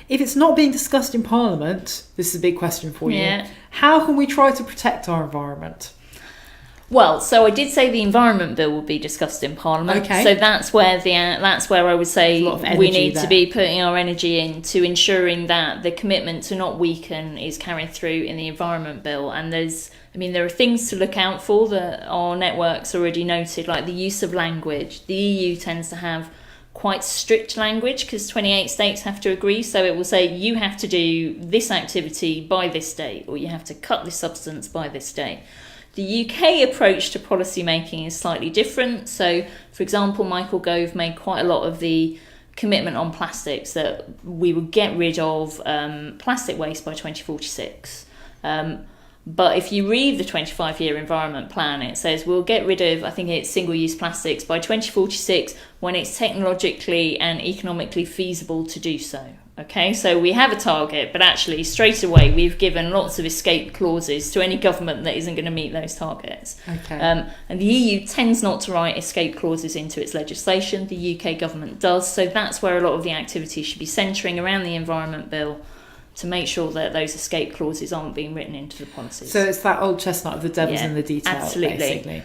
If it's not being discussed in Parliament, this is a big question for you. Yeah. How can we try to protect our environment? Well, so I did say the Environment Bill will be discussed in Parliament. Okay. So that's where I would say There's a lot of energy we need there. to be putting our energy into ensuring that the commitment to not weaken is carried through in the Environment Bill. And there are things to look out for that our networks already noted, like the use of language. The EU tends to have quite strict language because 28 states have to agree. So it will say you have to do this activity by this date, or you have to cut this substance by this date. The UK approach to policy making is slightly different. So, for example, Michael Gove made quite a lot of the commitment on plastics that we would get rid of plastic waste by 2046. But if you read the 25-year environment plan, it says we'll get rid of, I think it's single-use plastics by 2046 when it's technologically and economically feasible to do so. Okay, so we have a target, but actually straight away we've given lots of escape clauses to any government that isn't going to meet those targets. Okay. And the EU tends not to write escape clauses into its legislation. The UK government does, so that's where a lot of the activity should be centring around the Environment Bill to make sure that those escape clauses aren't being written into the policies. So it's that old chestnut of the devil's in the detail, absolutely. basically.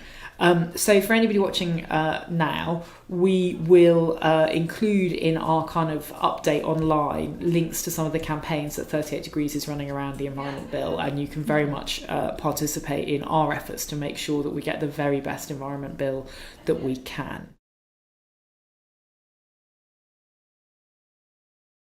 So for anybody watching now, we will include in our kind of update online links to some of the campaigns that 38 Degrees is running around the Environment Bill, and you can very much participate in our efforts to make sure that we get the very best Environment Bill that we can.